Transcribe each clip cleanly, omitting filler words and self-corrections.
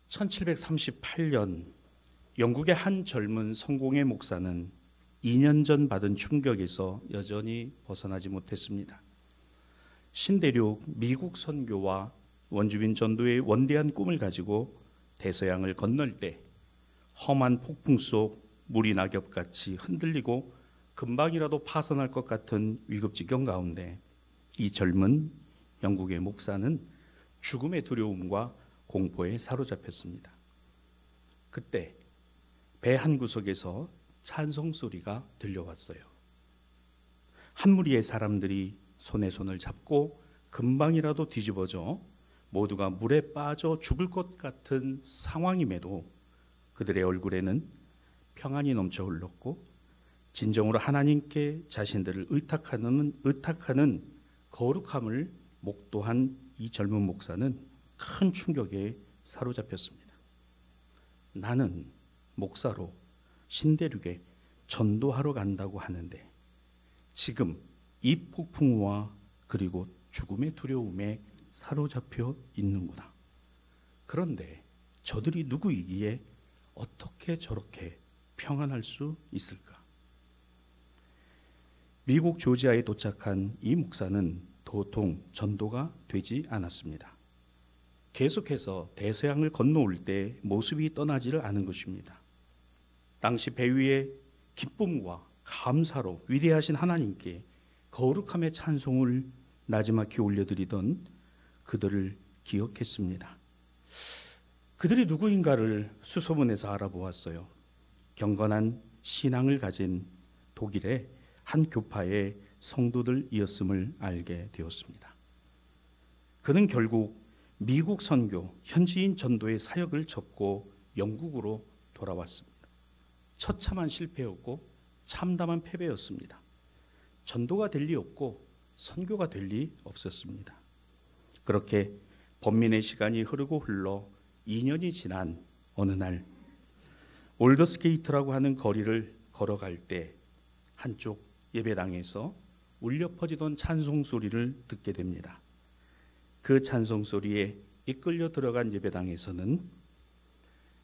1738년 영국의 한 젊은 성공의 목사는 2년 전 받은 충격에서 여전히 벗어나지 못했습니다. 신대륙 미국 선교와 원주민 전도의 원대한 꿈을 가지고 대서양을 건널 때 험한 폭풍 속 물이 낙엽같이 흔들리고 금방이라도 파손할 것 같은 위급지경 가운데 이 젊은 영국의 목사는 죽음의 두려움과 공포에 사로잡혔습니다. 그때 배 한 구석에서 찬송 소리가 들려왔어요. 한 무리의 사람들이 손에 손을 잡고 금방이라도 뒤집어져 모두가 물에 빠져 죽을 것 같은 상황임에도 그들의 얼굴에는 평안이 넘쳐 흘렀고 진정으로 하나님께 자신들을 의탁하는 거룩함을 목도한 이 젊은 목사는 큰 충격에 사로잡혔습니다. 나는 목사로 신대륙에 전도하러 간다고 하는데 지금 이 폭풍우와 그리고 죽음의 두려움에 사로잡혀 있는구나. 그런데 저들이 누구이기에 어떻게 저렇게 평안할 수 있을까? 미국 조지아에 도착한 이 목사는 도통 전도가 되지 않았습니다. 계속해서 대서양을 건너올 때 모습이 떠나지를 않은 것입니다. 당시 배 위에 기쁨과 감사로 위대하신 하나님께 거룩함의 찬송을 나지막히 올려드리던 그들을 기억했습니다. 그들이 누구인가를 수소문해서 알아보았어요. 경건한 신앙을 가진 독일의 한 교파의 성도들이었음을 알게 되었습니다. 그는 결국 미국 선교, 현지인 전도의 사역을 접고 영국으로 돌아왔습니다. 처참한 실패였고 참담한 패배였습니다. 전도가 될 리 없고 선교가 될 리 없었습니다. 그렇게 번민의 시간이 흐르고 흘러 2년이 지난 어느 날 올더스게이트라고 하는 거리를 걸어갈 때 한쪽 예배당에서 울려 퍼지던 찬송 소리를 듣게 됩니다. 그 찬송 소리에 이끌려 들어간 예배당에서는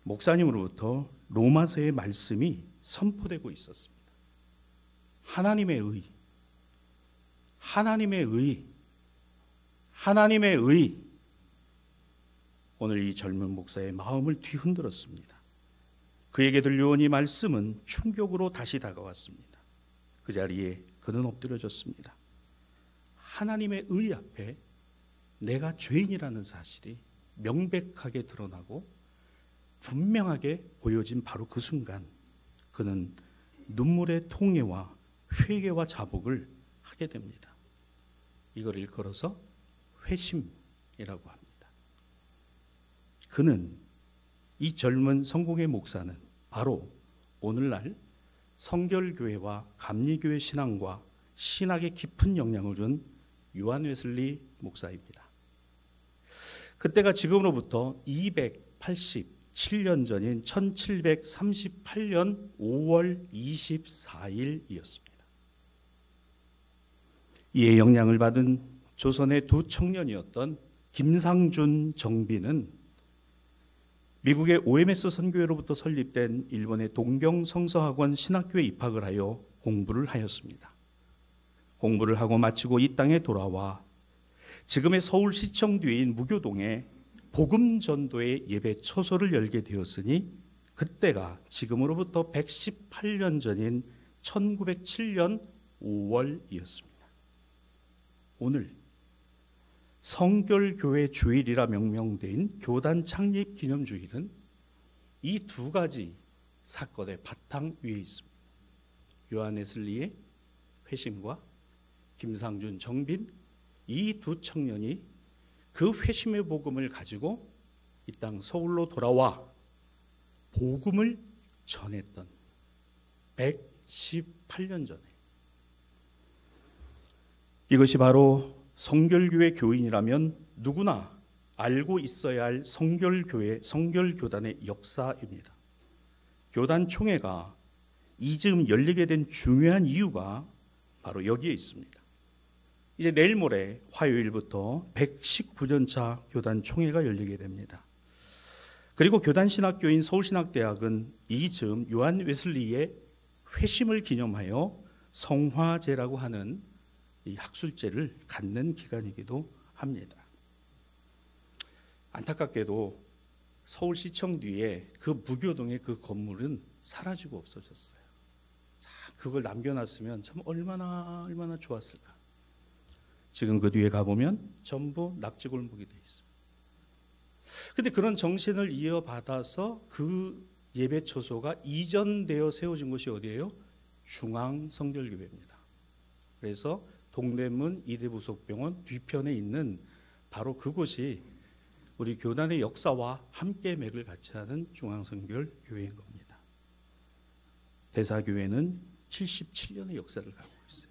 목사님으로부터 로마서의 말씀이 선포되고 있었습니다. 하나님의 의, 하나님의 의, 하나님의 의. 오늘 이 젊은 목사의 마음을 뒤흔들었습니다. 그에게 들려온 이 말씀은 충격으로 다시 다가왔습니다. 그 자리에 그는 엎드려졌습니다. 하나님의 의 앞에 내가 죄인이라는 사실이 명백하게 드러나고 분명하게 보여진 바로 그 순간 그는 눈물의 통회와 회개와 자복을 하게 됩니다. 이걸 일컬어서 회심이라고 합니다. 그는 이 젊은 성공의 목사는 바로 오늘날 성결교회와 감리교회 신앙과 신학에 깊은 영향을 준 요한 웨슬리 목사입니다. 그때가 지금으로부터 287년 전인 1738년 5월 24일이었습니다. 이에 영향을 받은 조선의 두 청년이었던 김상준 정비는 미국의 OMS 선교회로부터 설립된 일본의 동경성서학원 신학교에 입학을 하여 공부를 하였습니다. 공부를 하고 마치고 이 땅에 돌아와 지금의 서울시청 뒤인 무교동에 복음전도의 예배 처소를 열게 되었으니 그때가 지금으로부터 118년 전인 1907년 5월이었습니다. 오늘 성결교회 주일이라 명명된 교단 창립 기념주일은 이 두 가지 사건의 바탕 위에 있습니다. 요한 웨슬리의 회심과 김상준 정빈, 이 두 청년이 그 회심의 복음을 가지고 이 땅 서울로 돌아와 복음을 전했던 118년 전에 이것이 바로 성결교회 교인이라면 누구나 알고 있어야 할 성결교회, 성결교단의 역사입니다. 교단 총회가 이즈음 열리게 된 중요한 이유가 바로 여기에 있습니다. 이제 내일 모레 화요일부터 119년차 교단 총회가 열리게 됩니다. 그리고 교단신학교인 서울신학대학은 이 즈음 요한 웨슬리의 회심을 기념하여 성화제라고 하는 이 학술제를 갖는 기간이기도 합니다. 안타깝게도 서울시청 뒤에 그 무교동의 그 건물은 사라지고 없어졌어요. 그걸 남겨놨으면 참 얼마나 좋았을까. 지금 그 뒤에 가보면 전부 낙지골목이 되어 있어요. 근데 그런 정신을 이어받아서 그 예배처소가 이전되어 세워진 곳이 어디예요? 중앙성결교회입니다. 그래서 동대문 이대부속병원 뒤편에 있는 바로 그곳이 우리 교단의 역사와 함께 맥을 같이 하는 중앙성결교회인 겁니다. 대사교회는 77년의 역사를 갖고 있어요.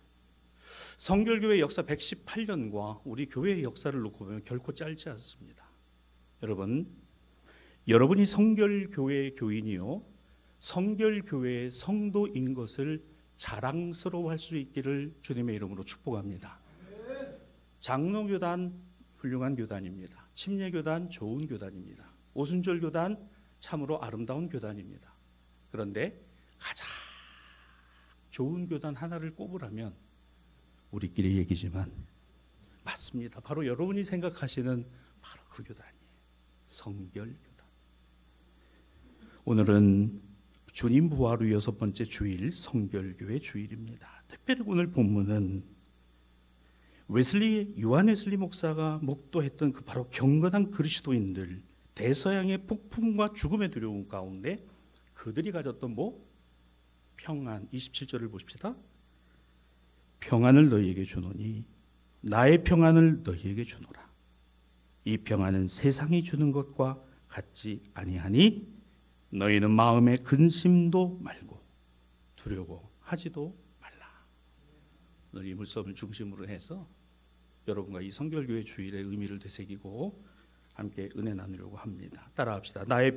성결교회 역사 118년과 우리 교회의 역사를 놓고 보면 결코 짧지 않습니다. 여러분이 성결교회의 교인이요, 성결교회의 성도인 것을 자랑스러워할 수 있기를 주님의 이름으로 축복합니다. 장로교단 훌륭한 교단입니다. 침례교단 좋은 교단입니다. 오순절교단 참으로 아름다운 교단입니다. 그런데 가장 좋은 교단 하나를 꼽으라면 우리끼리 얘기지만 맞습니다. 바로 여러분이 생각하시는 바로 그 교단이에요. 성결교단. 오늘은 주님 부활 후 6번째 주일, 성결교회 주일입니다. 특별히 오늘 본문은 요한 웨슬리 목사가 목도했던 그 바로 경건한 그리스도인들, 대서양의 폭풍과 죽음의 두려움 가운데 그들이 가졌던 평안. 27절을 보십시다. 평안을 너희에게 주노니 나의 평안을 너희에게 주노라. 이 평안은 세상이 주는 것과 같지 아니하니 너희는 마음에 근심도 말고 두려워하지도 말라. 오늘 이 물섬을 중심으로 해서 여러분과 이 성결교회 주일의 의미를 되새기고 함께 은혜 나누려고 합니다. 따라합시다. 나의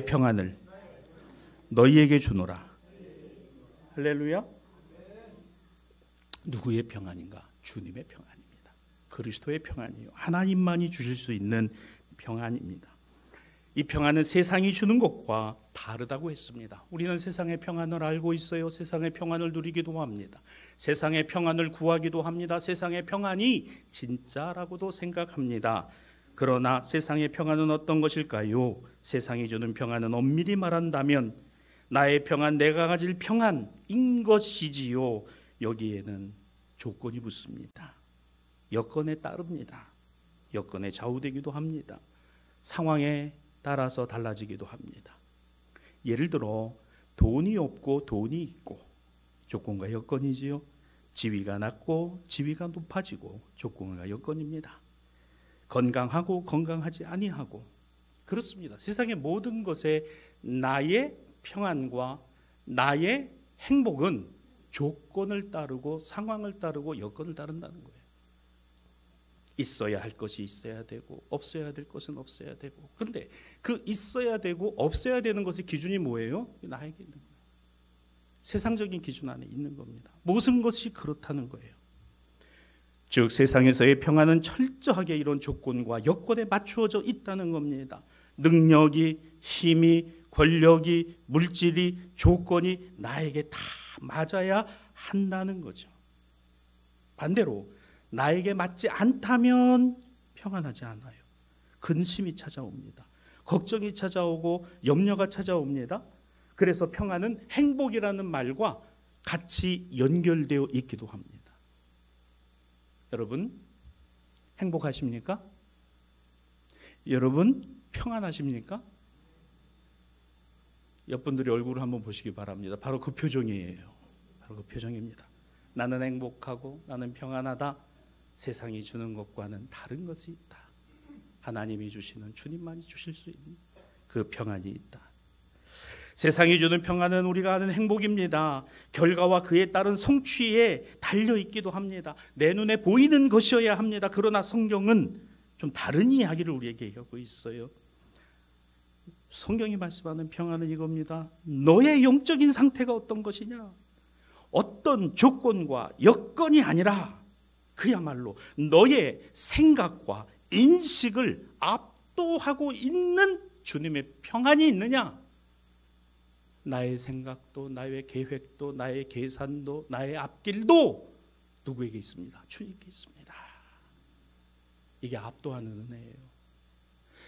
평안을 너희에게 주노라. 할렐루야. 누구의 평안인가? 주님의 평안입니다. 그리스도의 평안이요, 하나님만이 주실 수 있는 평안입니다. 이 평안은 세상이 주는 것과 다르다고 했습니다. 우리는 세상의 평안을 알고 있어요. 세상의 평안을 누리기도 합니다. 세상의 평안을 구하기도 합니다. 세상의 평안이 진짜라고도 생각합니다. 그러나 세상의 평안은 어떤 것일까요? 세상이 주는 평안은 엄밀히 말한다면 나의 평안, 내가 가질 평안인 것이지요. 여기에는 조건이 붙습니다. 여건에 따릅니다. 여건에 좌우되기도 합니다. 상황에 따라서 달라지기도 합니다. 예를 들어 돈이 없고 돈이 있고 조건과 여건이지요. 지위가 낮고 지위가 높아지고 조건과 여건입니다. 건강하고 건강하지 아니하고 그렇습니다. 세상의 모든 것에 나의 평안과 나의 행복은 조건을 따르고 상황을 따르고 여건을 따른다는 거예요. 있어야 할 것이 있어야 되고 없어야 될 것은 없어야 되고. 그런데 그 있어야 되고 없어야 되는 것의 기준이 뭐예요? 나에게 있는 거예요. 세상적인 기준 안에 있는 겁니다. 모든 것이 그렇다는 거예요. 즉 세상에서의 평안은 철저하게 이런 조건과 여건에 맞추어져 있다는 겁니다. 능력이, 힘이, 권력이, 물질이, 조건이 나에게 다 맞아야 한다는 거죠. 반대로 나에게 맞지 않다면 평안하지 않아요. 근심이 찾아옵니다. 걱정이 찾아오고 염려가 찾아옵니다. 그래서 평안은 행복이라는 말과 같이 연결되어 있기도 합니다. 여러분 행복하십니까? 여러분 평안하십니까? 옆분들의 얼굴을 한번 보시기 바랍니다. 바로 그 표정이에요. 바로 그 표정입니다. 나는 행복하고 나는 평안하다. 세상이 주는 것과는 다른 것이 있다. 하나님이 주시는, 주님만이 주실 수 있는 그 평안이 있다. 세상이 주는 평안은 우리가 아는 행복입니다. 결과와 그에 따른 성취에 달려있기도 합니다. 내 눈에 보이는 것이어야 합니다. 그러나 성경은 좀 다른 이야기를 우리에게 하고 있어요. 성경이 말씀하는 평안은 이겁니다. 너의 영적인 상태가 어떤 것이냐? 어떤 조건과 여건이 아니라 그야말로 너의 생각과 인식을 압도하고 있는 주님의 평안이 있느냐? 나의 생각도, 나의 계획도, 나의 계산도, 나의 앞길도 누구에게 있습니다? 주님께 있습니다. 이게 압도하는 은혜예요.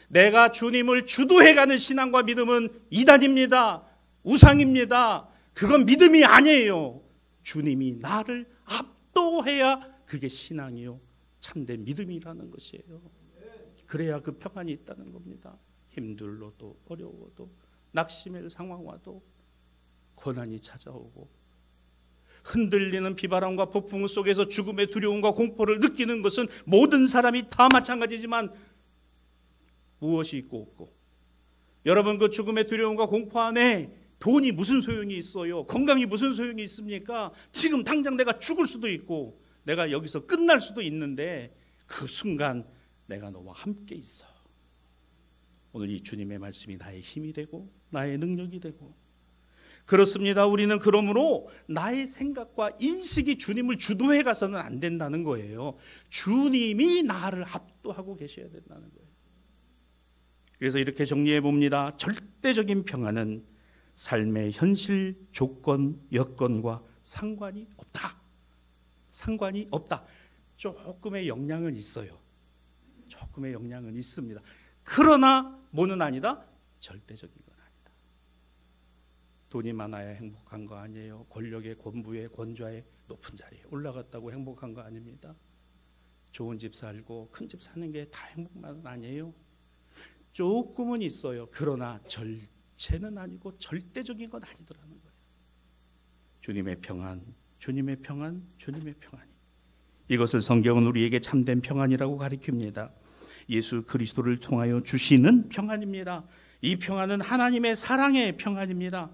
내가 주님을 주도해가는 신앙과 믿음은 이단입니다. 우상입니다. 그건 믿음이 아니에요. 주님이 나를 압도해야 그게 신앙이요, 참된 믿음이라는 것이에요. 그래야 그 평안이 있다는 겁니다. 힘들어도 어려워도 낙심의 상황 와도 고난이 찾아오고 흔들리는 비바람과 폭풍 속에서 죽음의 두려움과 공포를 느끼는 것은 모든 사람이 다 마찬가지지만 무엇이 있고 없고, 여러분 그 죽음의 두려움과 공포 안에 돈이 무슨 소용이 있어요? 건강이 무슨 소용이 있습니까? 지금 당장 내가 죽을 수도 있고 내가 여기서 끝날 수도 있는데 그 순간 내가 너와 함께 있어. 오늘 이 주님의 말씀이 나의 힘이 되고 나의 능력이 되고, 그렇습니다. 우리는 그러므로 나의 생각과 인식이 주님을 주도해 가서는 안 된다는 거예요. 주님이 나를 압도하고 계셔야 된다는 거예요. 그래서 이렇게 정리해 봅니다. 절대적인 평안은 삶의 현실 조건, 여건과 상관이 없다. 상관이 없다. 조금의 영향은 있어요. 조금의 영향은 있습니다. 그러나 뭐는 아니다? 절대적인 건 아니다. 돈이 많아야 행복한 거 아니에요. 권력의 권부의 권좌의 높은 자리에 올라갔다고 행복한 거 아닙니다. 좋은 집 살고 큰 집 사는 게 다 행복만은 아니에요. 조금은 있어요. 그러나 절체는 아니고 절대적인 건 아니더라는 거예요. 주님의 평안, 주님의 평안, 주님의 평안이, 이것을 성경은 우리에게 참된 평안이라고 가르칩니다. 예수 그리스도를 통하여 주시는 평안입니다. 이 평안은 하나님의 사랑의 평안입니다.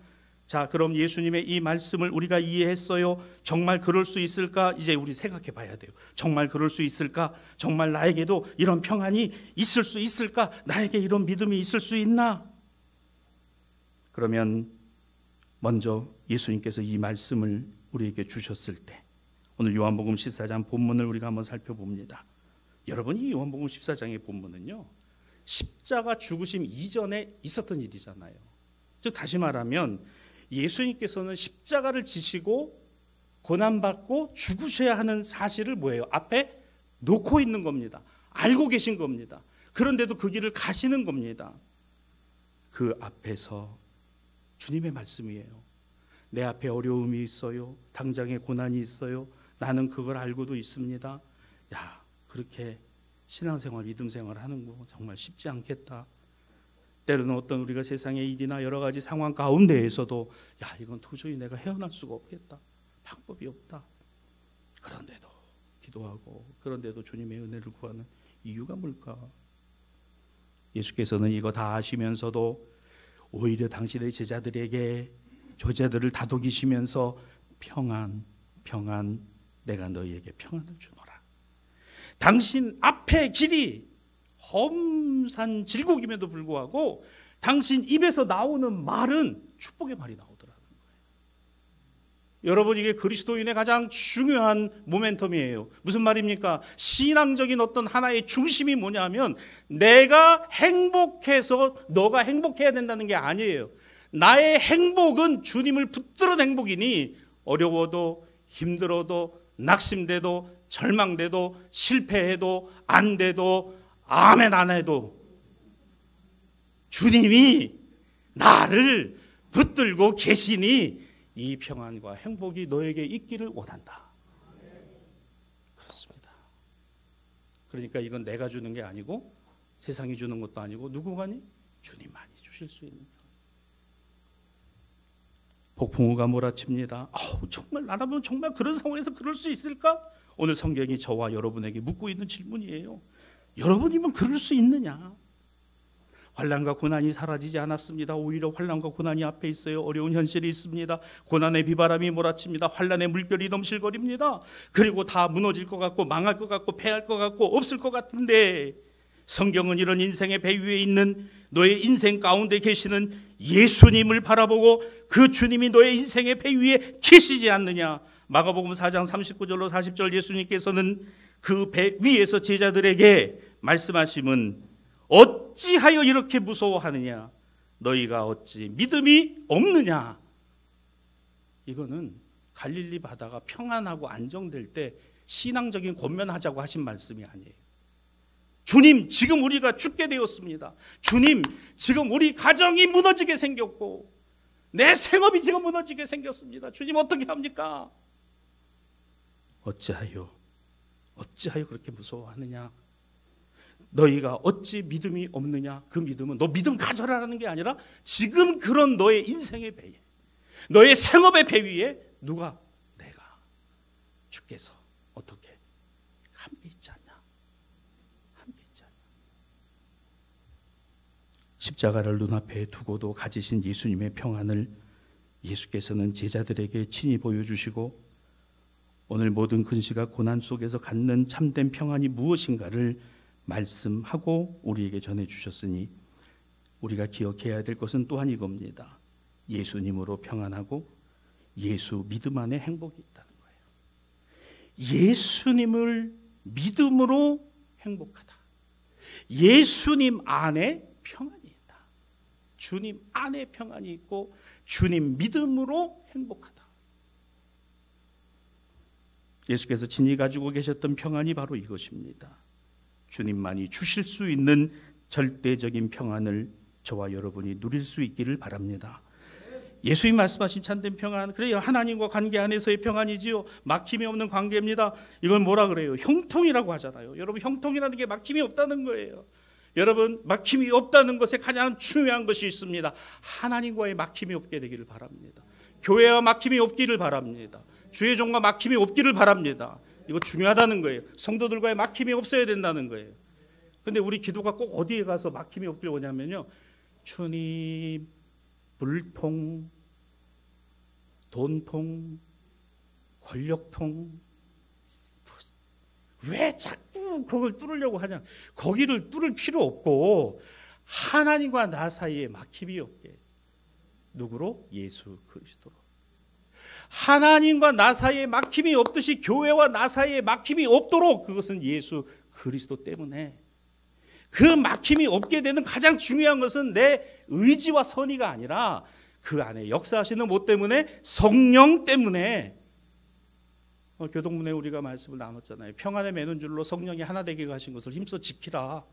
자, 그럼 예수님의 이 말씀을 우리가 이해했어요. 정말 그럴 수 있을까? 이제 우리 생각해 봐야 돼요. 정말 그럴 수 있을까? 정말 나에게도 이런 평안이 있을 수 있을까? 나에게 이런 믿음이 있을 수 있나? 그러면 먼저 예수님께서 이 말씀을 우리에게 주셨을 때, 오늘 요한복음 14장 본문을 우리가 한번 살펴봅니다. 여러분, 이 요한복음 14장의 본문은요, 십자가 죽으심 이전에 있었던 일이잖아요. 즉 다시 말하면 예수님께서는 십자가를 지시고 고난받고 죽으셔야 하는 사실을 뭐예요? 앞에 놓고 있는 겁니다. 알고 계신 겁니다. 그런데도 그 길을 가시는 겁니다. 그 앞에서 주님의 말씀이에요. 내 앞에 어려움이 있어요. 당장에 고난이 있어요. 나는 그걸 알고도 있습니다. 야, 그렇게 신앙생활, 믿음생활 하는 거 정말 쉽지 않겠다. 때로는 어떤 우리가 세상의 일이나 여러 가지 상황 가운데에서도 야, 이건 도저히 내가 헤어날 수가 없겠다. 방법이 없다. 그런데도 기도하고, 그런데도 주님의 은혜를 구하는 이유가 뭘까? 예수께서는 이거 다 아시면서도 오히려 당신의 제자들에게 저자들을 다독이시면서 평안, 평안, 내가 너희에게 평안을 주노라. 당신 앞의 길이 험산 질곡임에도 불구하고 당신 입에서 나오는 말은 축복의 말이 나오더라는 거예요. 여러분, 이게 그리스도인의 가장 중요한 모멘텀이에요. 무슨 말입니까? 신앙적인 어떤 하나의 중심이 뭐냐면 내가 행복해서 너가 행복해야 된다는 게 아니에요. 나의 행복은 주님을 붙들은 행복이니 어려워도 힘들어도 낙심돼도 절망돼도 실패해도 안 돼도 아멘 안 해도 주님이 나를 붙들고 계시니 이 평안과 행복이 너에게 있기를 원한다. 그렇습니다. 그러니까 이건 내가 주는 게 아니고 세상이 주는 것도 아니고 누구가니? 주님만이 주실 수 있는. 폭풍우가 몰아칩니다. 정말 나라면 정말 그런 상황에서 그럴 수 있을까? 오늘 성경이 저와 여러분에게 묻고 있는 질문이에요. 여러분이면 그럴 수 있느냐? 환난과 고난이 사라지지 않았습니다. 오히려 환난과 고난이 앞에 있어요. 어려운 현실이 있습니다. 고난의 비바람이 몰아칩니다. 환난의 물결이 넘실거립니다. 그리고 다 무너질 것 같고 망할 것 같고 패할 것 같고 없을 것 같은데, 성경은 이런 인생의 배 위에 있는 너의 인생 가운데 계시는 예수님을 바라보고 그 주님이 너의 인생의 배 위에 계시지 않느냐. 마가복음 4장 39절로 40절 예수님께서는 그 배 위에서 제자들에게 말씀하심은 어찌하여 이렇게 무서워하느냐? 너희가 어찌 믿음이 없느냐? 이거는 갈릴리 바다가 평안하고 안정될 때 신앙적인 권면하자고 하신 말씀이 아니에요. 주님, 지금 우리가 죽게 되었습니다. 주님, 지금 우리 가정이 무너지게 생겼고 내 생업이 지금 무너지게 생겼습니다. 주님, 어떻게 합니까? 어찌하여 그렇게 무서워하느냐? 너희가 어찌 믿음이 없느냐? 그 믿음은 너 믿음 가져라라는 게 아니라 지금 그런 너의 인생의 배, 너의 생업의 배 위에 누가, 내가, 주께서 어떻게 함께 있지 않냐? 함께 있지 않냐? 십자가를 눈앞에 두고도 가지신 예수님의 평안을 예수께서는 제자들에게 친히 보여주시고 오늘 모든 근시가 고난 속에서 갖는 참된 평안이 무엇인가를 말씀하고 우리에게 전해주셨으니 우리가 기억해야 될 것은 또한 이겁니다. 예수님으로 평안하고 예수 믿음 안에 행복이 있다는 거예요. 예수님을 믿음으로 행복하다. 예수님 안에 평안이 있다. 주님 안에 평안이 있고 주님 믿음으로 행복하다. 예수께서 친히 가지고 계셨던 평안이 바로 이것입니다. 주님만이 주실 수 있는 절대적인 평안을 저와 여러분이 누릴 수 있기를 바랍니다. 예수님 말씀하신 참된 평안, 그래요, 하나님과 관계 안에서의 평안이지요. 막힘이 없는 관계입니다. 이걸 뭐라 그래요? 형통이라고 하잖아요. 여러분, 형통이라는 게 막힘이 없다는 거예요. 여러분, 막힘이 없다는 것에 가장 중요한 것이 있습니다. 하나님과의 막힘이 없게 되기를 바랍니다. 교회와 막힘이 없기를 바랍니다. 주의 종과 막힘이 없기를 바랍니다. 이거 중요하다는 거예요. 성도들과의 막힘이 없어야 된다는 거예요. 근데 우리 기도가 꼭 어디에 가서 막힘이 없길 원하면요, 주님, 물통, 돈통, 권력통, 왜 자꾸 그걸 뚫으려고 하냐? 거기를 뚫을 필요 없고 하나님과 나 사이에 막힘이 없게. 누구로? 예수 그리스도로. 하나님과 나 사이에 막힘이 없듯이 교회와 나 사이에 막힘이 없도록, 그것은 예수 그리스도 때문에. 그 막힘이 없게 되는 가장 중요한 것은 내 의지와 선의가 아니라 그 안에 역사하시는 뭐 때문에? 성령 때문에. 교동문에 우리가 말씀을 나눴잖아요. 평안에 매는 줄로 성령이 하나 되게 하신 것을 힘써 지키라.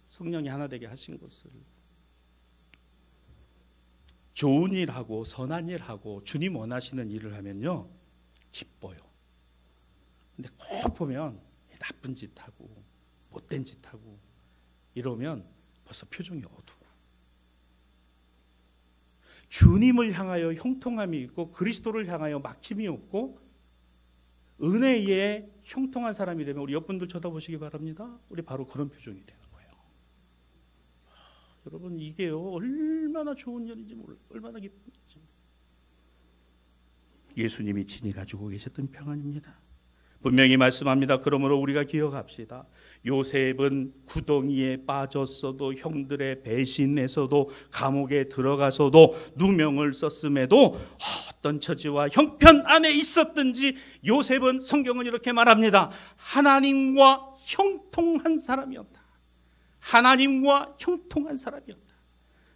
성령이 하나 되게 하신 것을. 좋은 일하고 선한 일하고 주님 원하시는 일을 하면요, 기뻐요. 근데 꼭 보면 나쁜 짓하고 못된 짓하고 이러면 벌써 표정이 어두워. 주님을 향하여 형통함이 있고 그리스도를 향하여 막힘이 없고 은혜에 형통한 사람이 되면 우리 옆분들 쳐다보시기 바랍니다. 우리 바로 그런 표정이 되는 거예요. 여러분, 이게요, 얼마나 좋은 일인지 몰라요. 얼마나 기쁜지. 예수님이 친히 가지고 계셨던 평안입니다. 분명히 말씀합니다. 그러므로 우리가 기억합시다. 요셉은 구덩이에 빠졌어도, 형들의 배신에서도, 감옥에 들어가서도, 누명을 썼음에도, 어떤 처지와 형편 안에 있었든지 요셉은, 성경은 이렇게 말합니다. 하나님과 형통한 사람이었다. 하나님과 형통한 사람이었다.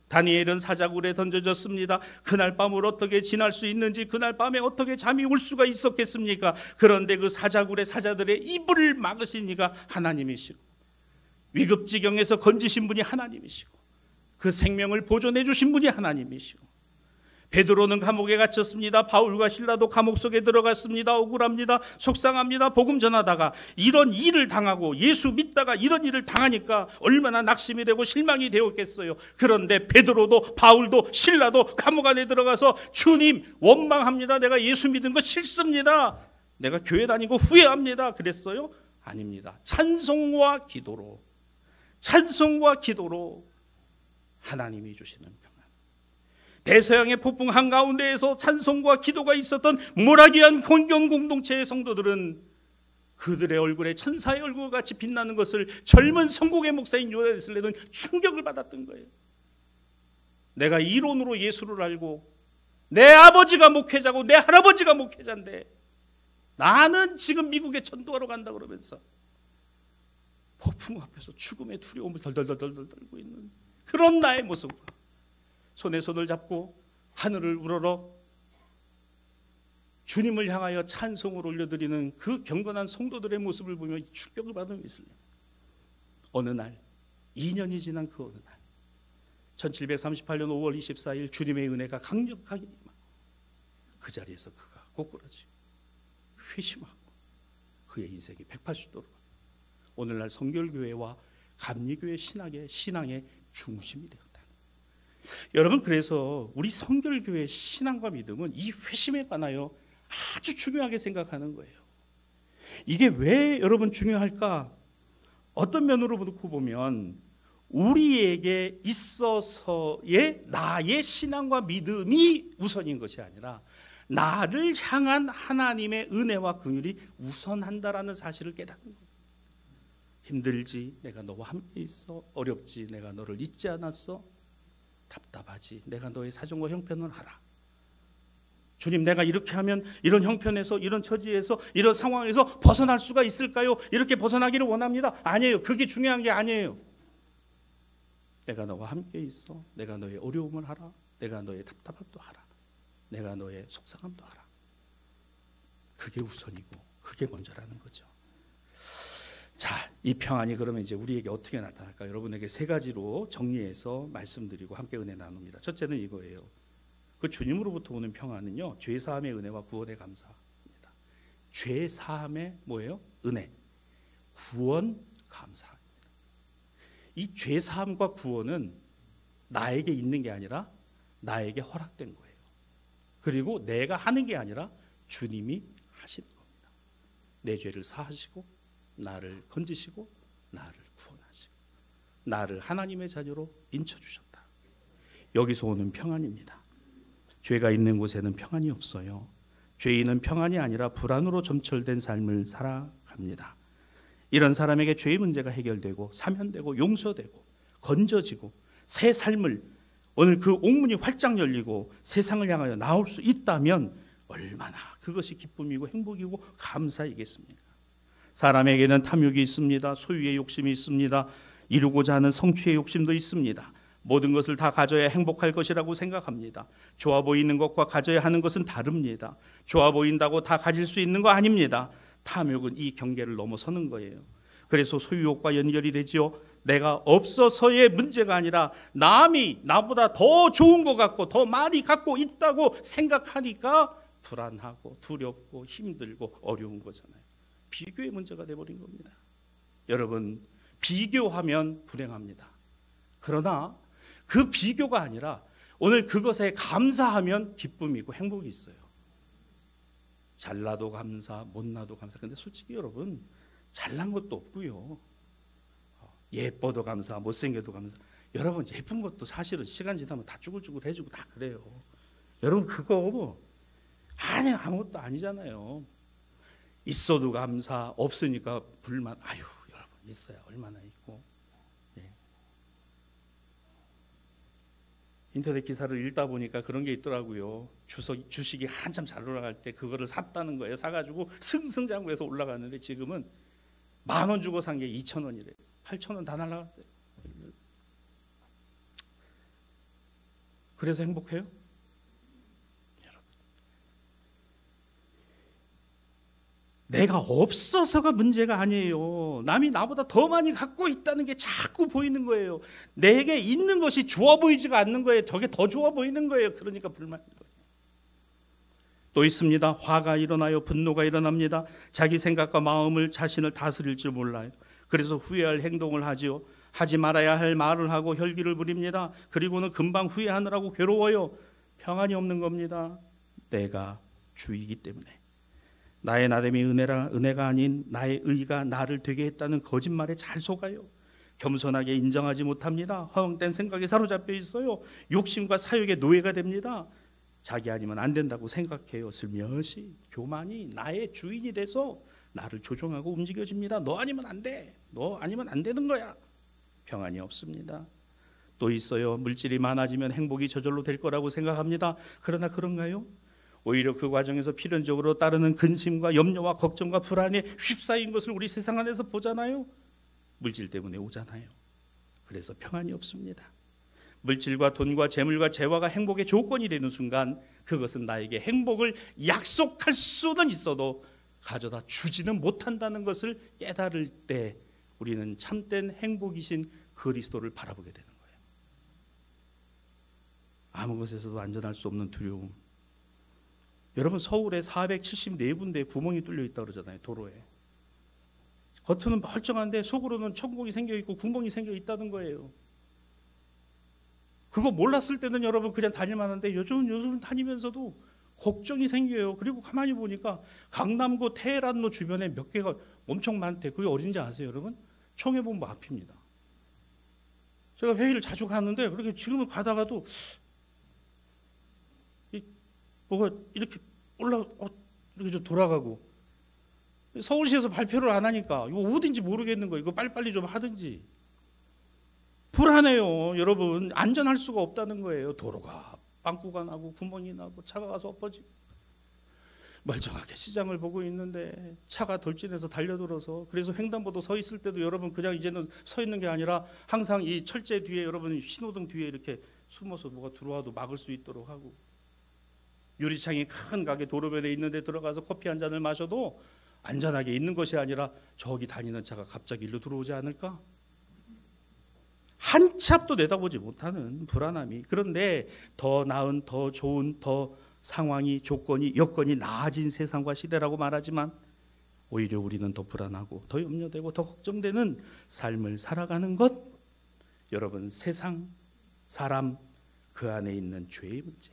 다니엘은 사자굴에 던져졌습니다. 그날 밤을 어떻게 지날 수 있는지, 그날 밤에 어떻게 잠이 올 수가 있었겠습니까? 그런데 그 사자굴의 사자들의 입을 막으신 이가 하나님이시고, 위급지경에서 건지신 분이 하나님이시고, 그 생명을 보존해 주신 분이 하나님이시고, 베드로는 감옥에 갇혔습니다. 바울과 실라도 감옥 속에 들어갔습니다. 억울합니다. 속상합니다. 복음 전하다가 이런 일을 당하고 예수 믿다가 이런 일을 당하니까 얼마나 낙심이 되고 실망이 되었겠어요. 그런데 베드로도 바울도 실라도 감옥 안에 들어가서 주님, 원망합니다. 내가 예수 믿은 거 싫습니다. 내가 교회 다니고 후회합니다. 그랬어요? 아닙니다. 찬송과 기도로 하나님이 주시는 평안. 대서양의 폭풍 한가운데에서 찬송과 기도가 있었던 모라기안 공경 공동체의 성도들은 그들의 얼굴에 천사의 얼굴같이 빛나는 것을 젊은 성공의 목사인 요나스레는 충격을 받았던 거예요. 내가 이론으로 예수를 알고 내 아버지가 목회자고 내 할아버지가 목회자인데 나는 지금 미국에 전도하러 간다 그러면서 폭풍 앞에서 죽음의 두려움을 덜덜덜덜 떨고 있는 그런 나의 모습과 손에 손을 잡고 하늘을 우러러 주님을 향하여 찬송을 올려드리는 그 경건한 성도들의 모습을 보며 충격을 받은 웨슬리. 어느 날 2년이 지난 그 어느 날 1738년 5월 24일 주님의 은혜가 강력하게 임하고 그 자리에서 그가 꼬꾸라지고 회심하고 그의 인생이 180도로 오늘날 성결교회와 감리교회 신앙의 중심이 되었다. 여러분, 그래서 우리 성결교회 신앙과 믿음은 이 회심에 관하여 아주 중요하게 생각하는 거예요. 이게 왜 여러분 중요할까? 어떤 면으로 놓고 보면 우리에게 있어서의 나의 신앙과 믿음이 우선인 것이 아니라 나를 향한 하나님의 은혜와 긍휼이 우선한다라는 사실을 깨닫는 거예요. 힘들지? 내가 너와 함께 있어. 어렵지? 내가 너를 잊지 않았어. 답답하지? 내가 너의 사정과 형편을 알아. 주님, 내가 이렇게 하면 이런 형편에서, 이런 처지에서, 이런 상황에서 벗어날 수가 있을까요? 이렇게 벗어나기를 원합니다. 아니에요. 그게 중요한 게 아니에요. 내가 너와 함께 있어. 내가 너의 어려움을 알아. 내가 너의 답답함도 알아. 내가 너의 속상함도 알아. 그게 우선이고 그게 먼저라는 거죠. 자, 이 평안이 그러면 이제 우리에게 어떻게 나타날까? 여러분에게 세 가지로 정리해서 말씀드리고 함께 은혜 나눕니다. 첫째는 이거예요. 그 주님으로부터 오는 평안은요, 죄사함의 은혜와 구원의 감사입니다. 죄사함의 뭐예요? 은혜, 구원, 감사입니다. 이 죄사함과 구원은 나에게 있는 게 아니라 나에게 허락된 거예요. 그리고 내가 하는 게 아니라 주님이 하시는 겁니다. 내 죄를 사하시고 나를 건지시고 나를 구원하시고 나를 하나님의 자녀로 인쳐주셨다. 여기서 오는 평안입니다. 죄가 있는 곳에는 평안이 없어요. 죄인은 평안이 아니라 불안으로 점철된 삶을 살아갑니다. 이런 사람에게 죄의 문제가 해결되고 사면되고 용서되고 건져지고 새 삶을, 오늘 그 옥문이 활짝 열리고 세상을 향하여 나올 수 있다면 얼마나 그것이 기쁨이고 행복이고 감사이겠습니까? 사람에게는 탐욕이 있습니다. 소유의 욕심이 있습니다. 이루고자 하는 성취의 욕심도 있습니다. 모든 것을 다 가져야 행복할 것이라고 생각합니다. 좋아 보이는 것과 가져야 하는 것은 다릅니다. 좋아 보인다고 다 가질 수 있는 거 아닙니다. 탐욕은 이 경계를 넘어서는 거예요. 그래서 소유욕과 연결이 되지요. 내가 없어서의 문제가 아니라 남이 나보다 더 좋은 것 같고 더 많이 갖고 있다고 생각하니까 불안하고 두렵고 힘들고 어려운 거잖아요. 비교의 문제가 돼버린 겁니다. 여러분, 비교하면 불행합니다. 그러나 그 비교가 아니라 오늘 그것에 감사하면 기쁨이고 행복이 있어요. 잘나도 감사, 못나도 감사. 근데 솔직히 여러분, 잘난 것도 없고요. 예뻐도 감사, 못생겨도 감사. 여러분, 예쁜 것도 사실은 시간 지나면 다 쭈글쭈글 해주고 다 그래요. 여러분, 그거 아무것도 아니잖아요. 있어도 감사, 없으니까 불만. 아유, 여러분, 있어야 얼마나 있고. 예. 인터넷 기사를 읽다 보니까 그런 게 있더라고요. 주식이 한참 잘 올라갈 때 그거를 샀다는 거예요. 사가지고 승승장구해서 올라갔는데 지금은 10,000원 주고 산 게 2,000원이래요. 8,000원 다 날라갔어요. 그래서 행복해요? 여러분, 내가 없어서가 문제가 아니에요. 남이 나보다 더 많이 갖고 있다는 게 자꾸 보이는 거예요. 내게 있는 것이 좋아 보이지가 않는 거예요. 저게 더 좋아 보이는 거예요. 그러니까 불만인 거예요. 또 있습니다. 화가 일어나요. 분노가 일어납니다. 자기 생각과 마음을, 자신을 다스릴 줄 몰라요. 그래서 후회할 행동을 하지요. 하지 말아야 할 말을 하고 혈기를 부립니다. 그리고는 금방 후회하느라고 괴로워요. 평안이 없는 겁니다. 내가 주이기 때문에. 나의 나됨이 은혜가 아닌 나의 의가 나를 되게 했다는 거짓말에 잘 속아요. 겸손하게 인정하지 못합니다. 허황된 생각에 사로잡혀 있어요. 욕심과 사욕의 노예가 됩니다. 자기 아니면 안 된다고 생각해요. 슬며시 교만이 나의 주인이 돼서 나를 조종하고 움직여집니다. 너 아니면 안 돼. 너 아니면 안 되는 거야. 평안이 없습니다. 또 있어요. 물질이 많아지면 행복이 저절로 될 거라고 생각합니다. 그러나 그런가요? 오히려 그 과정에서 필연적으로 따르는 근심과 염려와 걱정과 불안에 휩싸인 것을 우리 세상 안에서 보잖아요. 물질 때문에 오잖아요. 그래서 평안이 없습니다. 물질과 돈과 재물과 재화가 행복의 조건이 되는 순간 그것은 나에게 행복을 약속할 수는 있어도 가져다 주지는 못한다는 것을 깨달을 때 우리는 참된 행복이신 그리스도를 바라보게 되는 거예요. 아무 것에서도 안전할 수 없는 두려움. 여러분, 서울에 474군데 구멍이 뚫려 있다고 그러잖아요. 도로에. 겉으로는 멀쩡한데 속으로는 천국이 생겨 있고 구멍이 생겨 있다는 거예요. 그거 몰랐을 때는 여러분 그냥 다닐만 한데 요즘 다니면서도 걱정이 생겨요. 그리고 가만히 보니까 강남구 테헤란로 주변에 몇 개가 엄청 많대. 그게 어딘지 아세요, 여러분? 청해본부 앞입니다. 제가 회의를 자주 가는데 그렇게 지금은 가다가도 뭐가 이렇게 이렇게 좀 돌아가고, 서울시에서 발표를 안 하니까 이거 어딘지 모르겠는 거예요. 이거 빨리빨리 좀 하든지. 불안해요, 여러분. 안전할 수가 없다는 거예요. 도로가 빵꾸가 나고 구멍이 나고 차가 가서 엎어지고. 멀쩡하게 시장을 보고 있는데 차가 돌진해서 달려들어서, 그래서 횡단보도 서 있을 때도 여러분 그냥 이제는 서 있는 게 아니라 항상 이 철제 뒤에 여러분 신호등 뒤에 이렇게 숨어서 뭐가 들어와도 막을 수 있도록 하고, 유리창이 큰 가게 도로변에 있는데 들어가서 커피 한 잔을 마셔도 안전하게 있는 것이 아니라 저기 다니는 차가 갑자기 일로 들어오지 않을까? 한 치 앞도 내다보지 못하는 불안함이. 그런데 더 나은, 더 좋은, 더 상황이, 조건이, 여건이 나아진 세상과 시대라고 말하지만 오히려 우리는 더 불안하고 더 염려되고 더 걱정되는 삶을 살아가는 것. 여러분, 세상, 사람, 그 안에 있는 죄의 문제,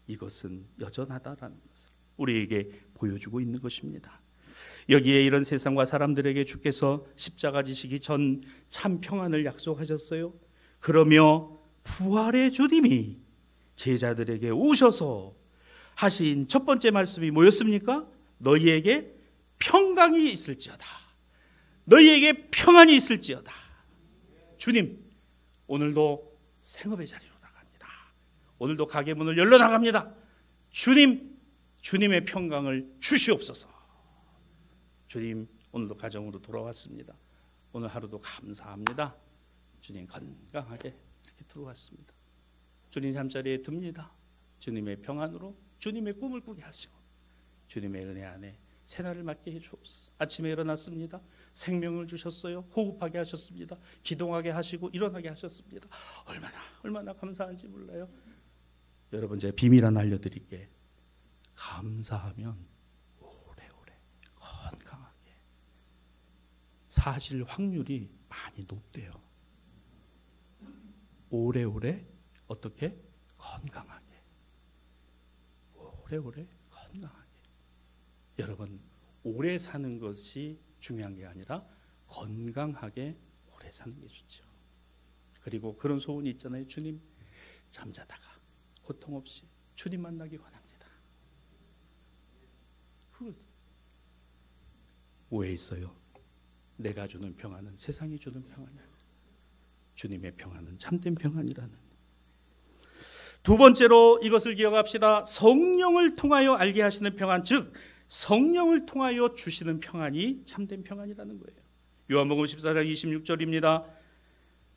이것은 여전하다라는 것을 우리에게 보여주고 있는 것입니다. 여기에 이런 세상과 사람들에게 주께서 십자가 지시기 전 참 평안을 약속하셨어요. 그러며 부활의 주님이 제자들에게 오셔서 하신 첫 번째 말씀이 뭐였습니까? 너희에게 평강이 있을지어다. 너희에게 평안이 있을지어다. 주님, 오늘도 생업의 자리로 나갑니다. 오늘도 가게 문을 열려 나갑니다. 주님, 주님의 평강을 주시옵소서. 주님, 오늘도 가정으로 돌아왔습니다. 오늘 하루도 감사합니다. 주님, 건강하게 이렇게 들어왔습니다. 주님 잠자리에 듭니다. 주님의 평안으로 주님의 꿈을 꾸게 하시고 주님의 은혜 안에 새날을 맞게 해 주옵소서. 아침에 일어났습니다. 생명을 주셨어요. 호흡하게 하셨습니다. 기동하게 하시고 일어나게 하셨습니다. 얼마나 감사한지 몰라요. 여러분, 제가 비밀 하나 알려드릴게. 감사하면 오래오래 건강하게 사실 확률이 많이 높대요. 오래오래 어떻게? 건강하게. 오래오래 건강하게. 여러분, 오래 사는 것이 중요한 게 아니라 건강하게 오래 사는 게 좋죠. 그리고 그런 소원이 있잖아요. 주님, 잠자다가 고통 없이 주님 만나기 원합니다. 그 오해 있어요. 내가 주는 평안은 세상이 주는 평안이야. 주님의 평안은 참된 평안이라는. 두 번째로 이것을 기억합시다. 성령을 통하여 알게 하시는 평안, 즉 성령을 통하여 주시는 평안이 참된 평안이라는 거예요. 요한복음 14장 26절입니다.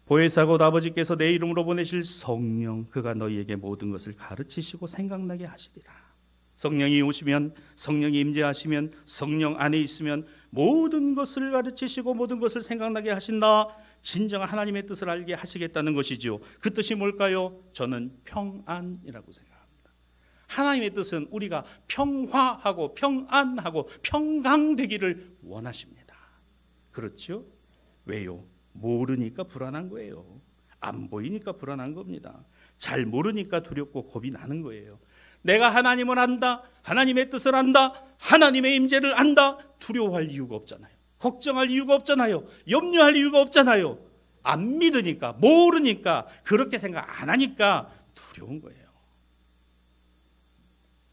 보혜사 곧 아버지께서 내 이름으로 보내실 성령, 그가 너희에게 모든 것을 가르치시고 생각나게 하시리라. 성령이 오시면, 성령이 임재하시면, 성령 안에 있으면 모든 것을 가르치시고 모든 것을 생각나게 하신다. 진정한 하나님의 뜻을 알게 하시겠다는 것이죠. 그 뜻이 뭘까요? 저는 평안이라고 생각합니다. 하나님의 뜻은 우리가 평화하고 평안하고 평강되기를 원하십니다. 그렇죠? 왜요? 모르니까 불안한 거예요. 안 보이니까 불안한 겁니다. 잘 모르니까 두렵고 겁이 나는 거예요. 내가 하나님을 안다, 하나님의 뜻을 안다, 하나님의 임재를 안다. 두려워할 이유가 없잖아요. 걱정할 이유가 없잖아요. 염려할 이유가 없잖아요. 안 믿으니까, 모르니까, 그렇게 생각 안 하니까 두려운 거예요.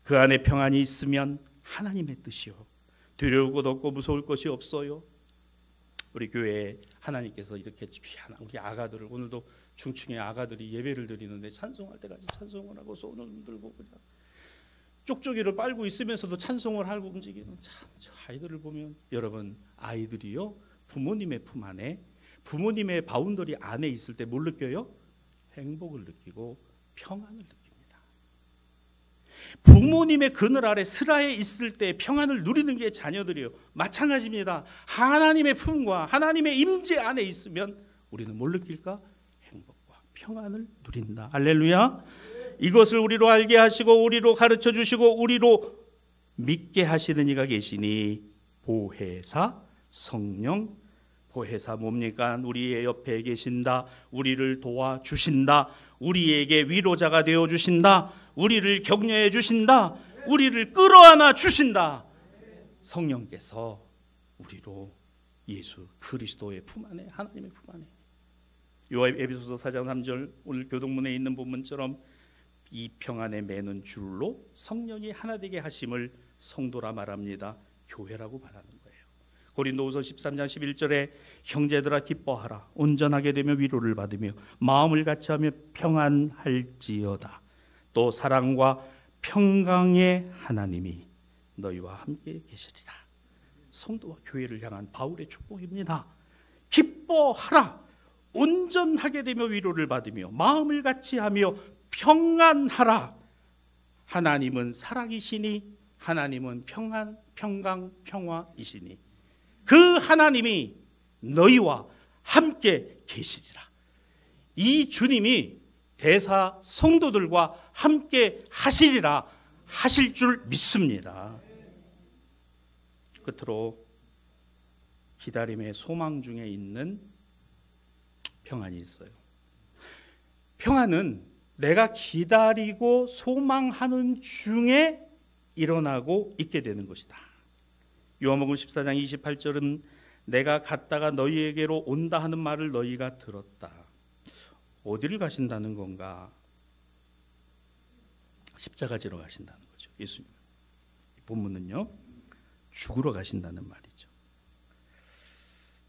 그 안에 평안이 있으면 하나님의 뜻이요, 두려울 것 없고 무서울 것이 없어요. 우리 교회에 하나님께서 이렇게 귀한 우리 아가들을, 오늘도 중층의 아가들이 예배를 드리는데 찬송할 때까지 찬송을 하고 손을 들고 그냥 쪽쪽이를 빨고 있으면서도 찬송을 하고 움직이는 참, 저 아이들을 보면, 여러분, 아이들이요 부모님의 품 안에, 부모님의 바운더리 안에 있을 때 뭘 느껴요? 행복을 느끼고 평안을 느낍니다. 부모님의 그늘 아래 슬하에 있을 때 평안을 누리는 게 자녀들이에요. 마찬가지입니다. 하나님의 품과 하나님의 임재 안에 있으면 우리는 뭘 느낄까? 행복과 평안을 누린다. 할렐루야. 이것을 우리로 알게 하시고 우리로 가르쳐 주시고 우리로 믿게 하시는 이가 계시니 보혜사 성령. 보혜사 뭡니까? 우리의 옆에 계신다. 우리를 도와주신다. 우리에게 위로자가 되어주신다. 우리를 격려해 주신다. 우리를 끌어안아 주신다. 성령께서 우리로 예수 그리스도의 품 안에, 하나님의 품 안에. 에베소서 4장 3절 오늘 교동문에 있는 본문처럼 이 평안에 매는 줄로 성령이 하나 되게 하심을 성도라 말합니다. 교회라고 말하는 거예요. 고린도후서 13장 11절에 형제들아 기뻐하라. 온전하게 되며 위로를 받으며 마음을 같이하며 평안할지어다. 또 사랑과 평강의 하나님이 너희와 함께 계시리라. 성도와 교회를 향한 바울의 축복입니다. 기뻐하라. 온전하게 되며 위로를 받으며 마음을 같이하며 평안하라. 하나님은 사랑이시니 하나님은 평안, 평강, 평화이시니 그 하나님이 너희와 함께 계시리라. 이 주님이 대사 성도들과 함께 하시리라 하실 줄 믿습니다. 끝으로 기다림의 소망 중에 있는 평안이 있어요. 평안은 내가 기다리고 소망하는 중에 일어나고 있게 되는 것이다. 요한복음 14장 28절은 내가 갔다가 너희에게로 온다 하는 말을 너희가 들었다. 어디를 가신다는 건가? 십자가 지러 가신다는 거죠. 예수님. 본문은요, 죽으러 가신다는 말이죠.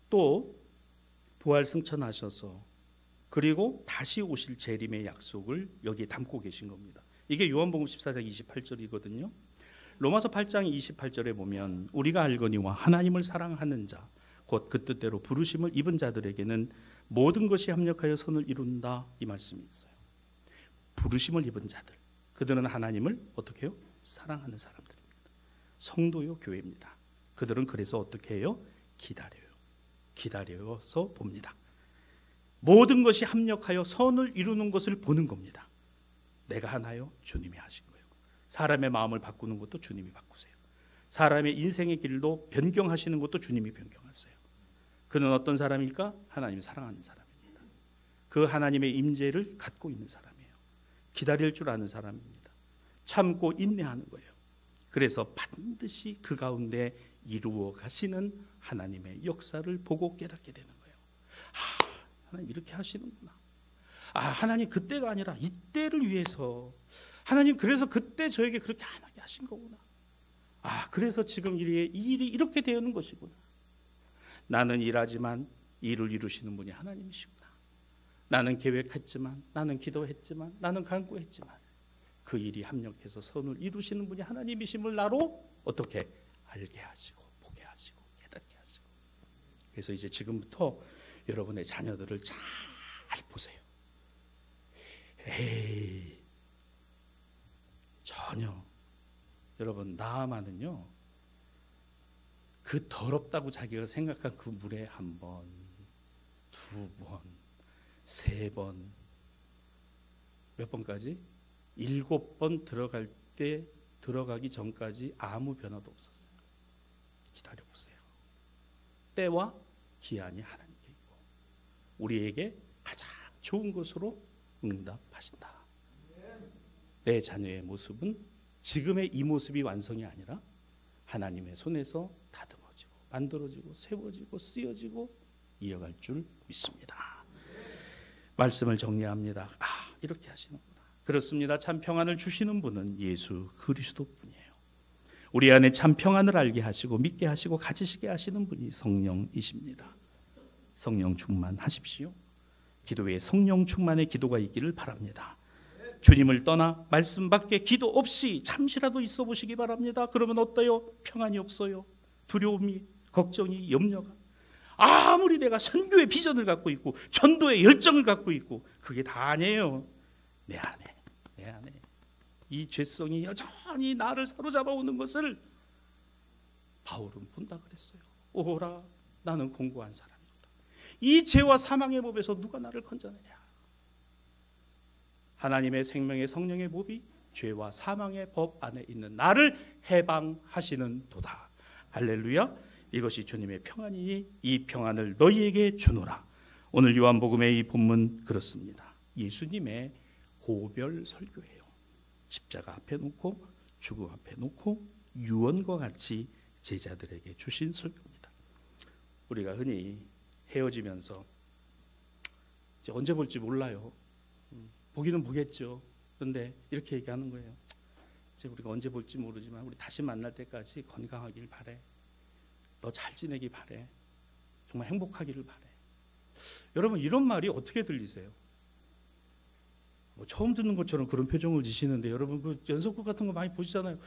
또 부활 승천하셔서 그리고 다시 오실 재림의 약속을 여기에 담고 계신 겁니다. 이게 요한복음 14장 28절이거든요. 로마서 8장 28절에 보면 우리가 알거니와 하나님을 사랑하는 자 곧 그 뜻대로 부르심을 입은 자들에게는 모든 것이 합력하여 선을 이룬다, 이 말씀이 있어요. 부르심을 입은 자들, 그들은 하나님을 어떻게 해요? 사랑하는 사람들입니다. 성도요, 교회입니다. 그들은 그래서 어떻게 해요? 기다려서 봅니다. 모든 것이 합력하여 선을 이루는 것을 보는 겁니다. 내가 하나요? 주님이 하신 거예요. 사람의 마음을 바꾸는 것도 주님이 바꾸세요. 사람의 인생의 길도 변경하시는 것도 주님이 변경하세요. 그는 어떤 사람일까? 하나님을 사랑하는 사람입니다. 그 하나님의 임재를 갖고 있는 사람이에요. 기다릴 줄 아는 사람입니다. 참고 인내하는 거예요. 그래서 반드시 그 가운데 이루어 가시는 하나님의 역사를 보고 깨닫게 되는 거예요. 하나님 이렇게 하시는구나. 하나님 그때가 아니라 이때를 위해서, 하나님 그래서 그때 저에게 그렇게 안 하게 하신 거구나. 그래서 지금 이 일이 이렇게 되는 것이구나. 나는 일하지만 일을 이루시는 분이 하나님이시구나. 나는 계획했지만, 나는 기도했지만, 나는 간구했지만 그 일이 합력해서 선을 이루시는 분이 하나님이심을 나로 어떻게 알게 하시고 보게 하시고 깨닫게 하시고. 그래서 이제 지금부터 여러분의 자녀들을 잘 보세요. 전혀. 여러분, 나아만은요, 그 더럽다고 자기가 생각한 그 물에 한 번, 두 번, 세 번, 몇 번까지? 7번 들어가기 전까지 아무 변화도 없었어요. 기다려보세요. 때와 기한이 하나님께 있고 우리에게 가장 좋은 것으로 응답하신다. 내 자녀의 모습은 지금의 이 모습이 완성이 아니라 하나님의 손에서 다듬어지고 만들어지고 세워지고 쓰여지고 이어갈 줄 믿습니다. 말씀을 정리합니다. 이렇게 하시는구나. 그렇습니다. 참 평안을 주시는 분은 예수 그리스도뿐이에요. 우리 안에 참 평안을 알게 하시고 믿게 하시고 가지시게 하시는 분이 성령이십니다. 성령 충만하십시오. 기도에 성령 충만의 기도가 있기를 바랍니다. 주님을 떠나 말씀 밖에 기도 없이 잠시라도 있어 보시기 바랍니다. 그러면 어때요? 평안이 없어요. 두려움이, 걱정이, 염려가. 아무리 내가 선교의 비전을 갖고 있고 전도의 열정을 갖고 있고 그게 다 아니에요. 내 안에 이 죄성이 여전히 나를 사로잡아 오는 것을 바울은 본다 그랬어요. 오라, 나는 공고한 사람이다. 이 죄와 사망의 법에서 누가 나를 건져내랴. 하나님의 생명의 성령의 법이 죄와 사망의 법 안에 있는 나를 해방하시는 도다. 할렐루야. 이것이 주님의 평안이니 이 평안을 너희에게 주노라. 오늘 요한복음의 이 본문 그렇습니다. 예수님의 고별 설교예요. 십자가 앞에 놓고 죽음 앞에 놓고 유언과 같이 제자들에게 주신 설교입니다. 우리가 흔히 헤어지면서 이제 언제 볼지 몰라요. 보기는 보겠죠. 그런데 이렇게 얘기하는 거예요. 이제 우리가 언제 볼지 모르지만 우리 다시 만날 때까지 건강하길 바래. 너 잘 지내기 바래. 정말 행복하기를 바래. 여러분, 이런 말이 어떻게 들리세요? 처음 듣는 것처럼 그런 표정을 지시는데, 여러분 그 연속극 같은 거 많이 보시잖아요.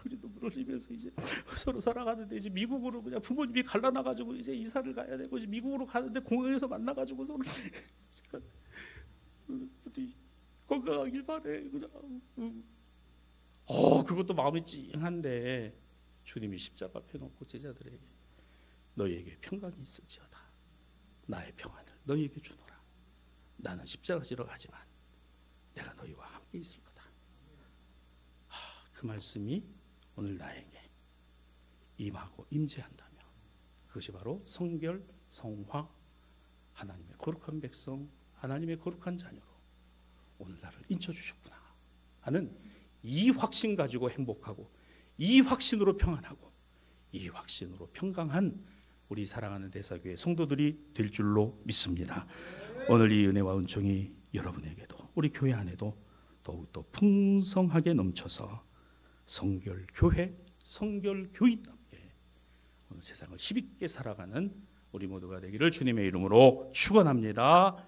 우리 눈물 흘리면서 이제 서로 살아가는데, 이제 미국으로 그냥 부모님이 갈라놔가지고 이제 이사를 가야 되고, 이제 미국으로 가는데 공항에서 만나가지고 서로 어디 건강하길 바래. 그냥 그것도 마음이 찡한데, 주님이 십자가 앞에 놓고 제자들에게 너희에게 평강이 있을지어다. 나의 평안을 너희에게 주노라. 나는 십자가 지러 가지만 내가 너희와 함께 있을 거다. 그 말씀이 오늘 나에게 임하고 임재한다면 그것이 바로 성결, 성화, 하나님의 거룩한 백성, 하나님의 거룩한 자녀로 오늘 나를 인쳐주셨구나 하는 이 확신 가지고 행복하고, 이 확신으로 평안하고, 이 확신으로 평강한 우리 사랑하는 대사교회 성도들이 될 줄로 믿습니다. 오늘 이 은혜와 은총이 여러분에게도, 우리 교회 안에도 더욱더 풍성하게 넘쳐서 성결교회, 성결교인답게 오늘 세상을 힘있게 살아가는 우리 모두가 되기를 주님의 이름으로 축원합니다.